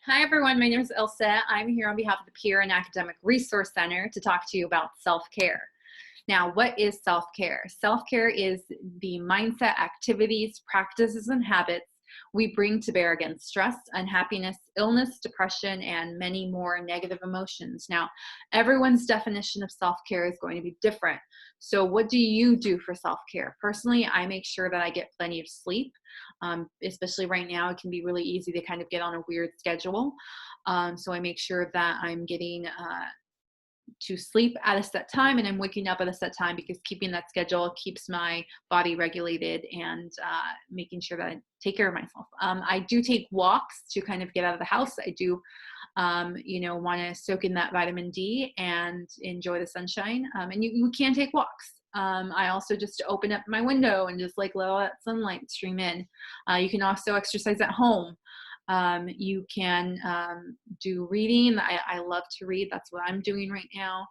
Hi everyone, my name is Ilse. I'm here on behalf of the Peer and Academic Resource Center to talk to you about self-care. Now, what is self-care? Self-care is the mindset, activities, practices, and habits we bring to bear against stress, unhappiness, illness, depression, and many more negative emotions. Now, everyone's definition of self-care is going to be different. So what do you do for self-care? Personally, I make sure that I get plenty of sleep. Especially right now, it can be really easy to kind of get on a weird schedule. So I make sure that I'm getting to sleep at a set time and I'm waking up at a set time, because keeping that schedule keeps my body regulated and making sure that I take care of myself. I do take walks to kind of get out of the house. I do want to soak in that vitamin D and enjoy the sunshine. And you can take walks. I also just open up my window and just like let all that sunlight stream in. You can also exercise at home. You can do reading. I love to read. That's what I'm doing right now.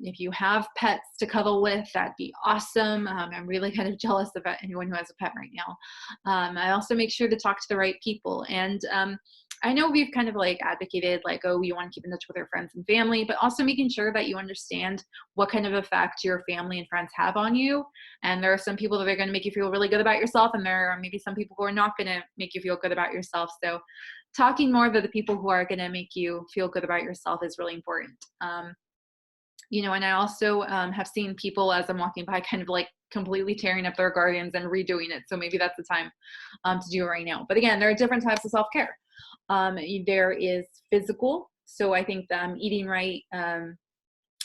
If you have pets to cuddle with, that'd be awesome. I'm really kind of jealous about anyone who has a pet right now. I also make sure to talk to the right people. And I know we've kind of like advocated like, oh, you want to keep in touch with your friends and family, but also making sure that you understand what kind of effect your family and friends have on you. And there are some people that are going to make you feel really good about yourself, and there are maybe some people who are not going to make you feel good about yourself. So talking more about the people who are going to make you feel good about yourself is really important. And I also have seen people as I'm walking by kind of like completely tearing up their gardens and redoing it. So maybe that's the time to do it right now. But again, there are different types of self-care. There is physical. So I think eating right and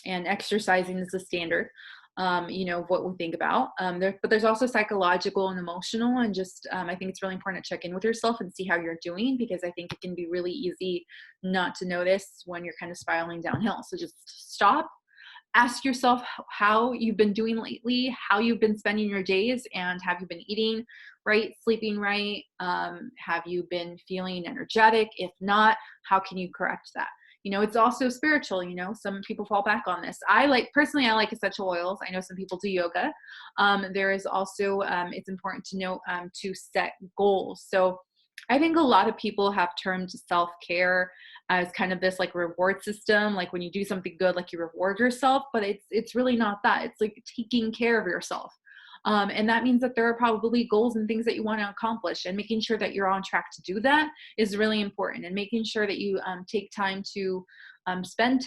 exercising is the standard, what we think about. But there's also psychological and emotional. And just, I think it's really important to check in with yourself and see how you're doing, because I think it can be really easy not to notice when you're kind of spiraling downhill. So just stop. Ask yourself how you've been doing lately, how you've been spending your days, and have you been eating right, sleeping right? Have you been feeling energetic? If not, how can you correct that? It's also spiritual. Some people fall back on this. Personally, I like essential oils. I know some people do yoga. There is also, it's important to know to set goals. So I think a lot of people have termed self-care as kind of this like reward system. Like when you do something good, like you reward yourself, but it's really not that. It's like taking care of yourself. And that means that there are probably goals and things that you want to accomplish, and making sure that you're on track to do that is really important. And making sure that you take time to spend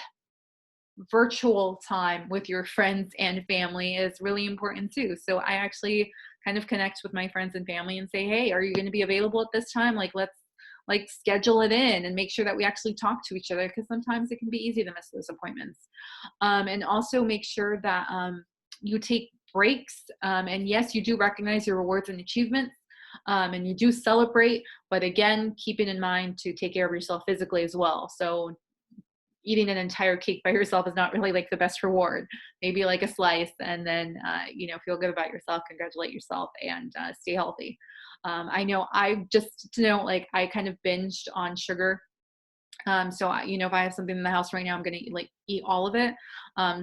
virtual time with your friends and family is really important too. So I actually kind of connect with my friends and family and say, hey, are you going to be available at this time? Like, let's like schedule it in and make sure that we actually talk to each other, because sometimes it can be easy to miss those appointments. And also make sure that you take breaks. And yes, you do recognize your rewards and achievements. And you do celebrate, but again, keeping in mind to take care of yourself physically as well. So eating an entire cake by yourself is not really like the best reward. Maybe like a slice, and then feel good about yourself, congratulate yourself, and stay healthy. I know like I kind of binged on sugar. So if I have something in the house right now, I'm going to eat all of it.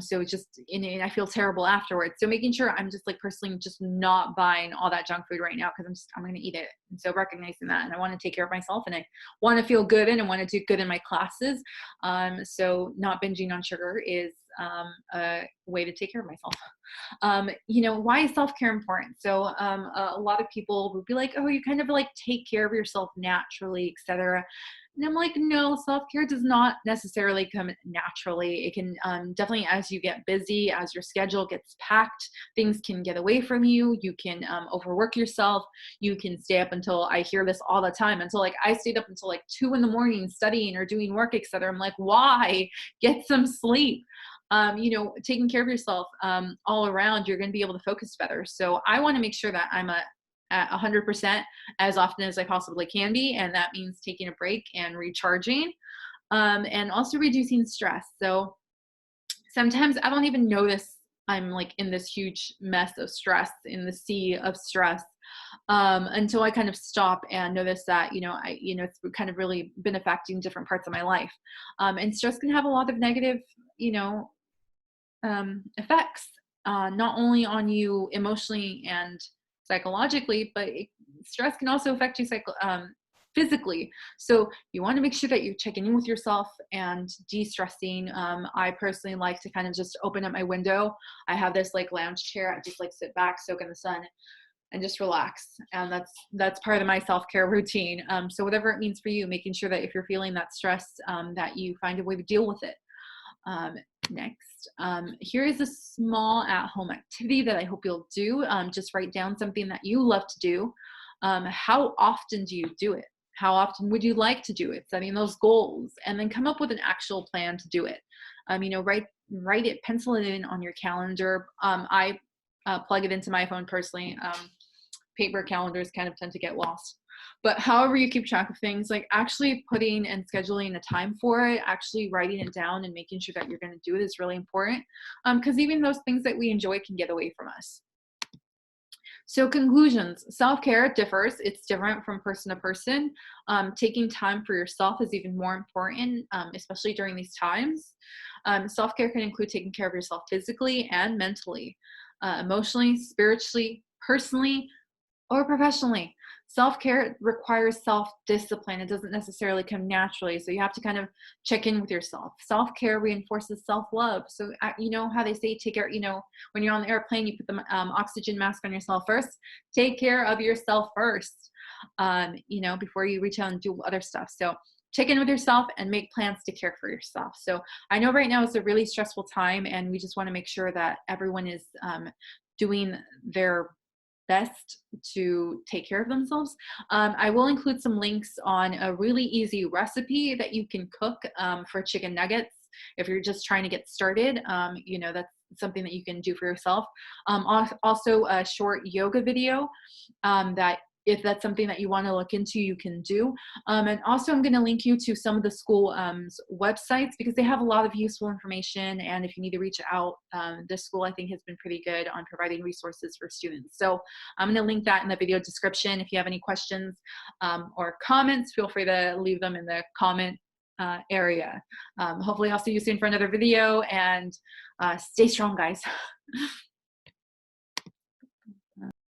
So it's just, and I feel terrible afterwards. So making sure I'm just like personally just not buying all that junk food right now, because I'm going to eat it. And so recognizing that, and I want to take care of myself, and I want to feel good, and I want to do good in my classes. So not binging on sugar is a way to take care of myself. Why is self-care important? So a lot of people would be like, oh, you kind of like take care of yourself naturally, etc. And I'm like, no, self-care does not necessarily come naturally. It can definitely, as you get busy, as your schedule gets packed, things can get away from you. You can overwork yourself. You can stay up until, I hear this all the time, until like I stayed up until like 2 a.m. studying or doing work, etc. I'm like, why? Get some sleep. Taking care of yourself all around, you're going to be able to focus better. So I want to make sure that I'm at 100% as often as I possibly can be. And that means taking a break and recharging, and also reducing stress. So sometimes I don't even notice I'm like in this huge mess of stress, in the sea of stress, until I kind of stop and notice that, it's kind of really been affecting different parts of my life. And stress can have a lot of negative, effects, not only on you emotionally and psychologically, but stress can also affect you physically. So you want to make sure that you're checking in with yourself and de-stressing. I personally like to kind of just open up my window. I have this like lounge chair. I just like sit back, soak in the sun, and just relax. And that's part of my self-care routine. So whatever it means for you, making sure that if you're feeling that stress, that you find a way to deal with it. Next, here is a small at-home activity that I hope you'll do. Just write down something that you love to do. How often do you do it? How often would you like to do it? Setting those goals, and then come up with an actual plan to do it. Write it, pencil it in on your calendar. I plug it into my phone personally. Paper calendars kind of tend to get lost. But however you keep track of things, like actually putting and scheduling a time for it, actually writing it down and making sure that you're going to do it is really important. Because even those things that we enjoy can get away from us. So conclusions, self-care differs. It's different from person to person. Taking time for yourself is even more important, especially during these times. Self-care can include taking care of yourself physically and mentally, emotionally, spiritually, personally, or professionally. Self-care requires self-discipline. It doesn't necessarily come naturally. So you have to kind of check in with yourself. Self-care reinforces self-love. So you know how they say take care, when you're on the airplane, you put the oxygen mask on yourself first. Take care of yourself first, before you reach out and do other stuff. So check in with yourself and make plans to care for yourself. So I know right now is a really stressful time, and we just want to make sure that everyone is doing their best to take care of themselves. I will include some links on a really easy recipe that you can cook for chicken nuggets if you're just trying to get started. That's something that you can do for yourself. Also a short yoga video that if that's something that you want to look into, you can do. And also I'm going to link you to some of the school websites, because they have a lot of useful information. And if you need to reach out, this school I think has been pretty good on providing resources for students. So I'm going to link that in the video description. If you have any questions or comments, feel free to leave them in the comment area. Hopefully I'll see you soon for another video, and stay strong, guys.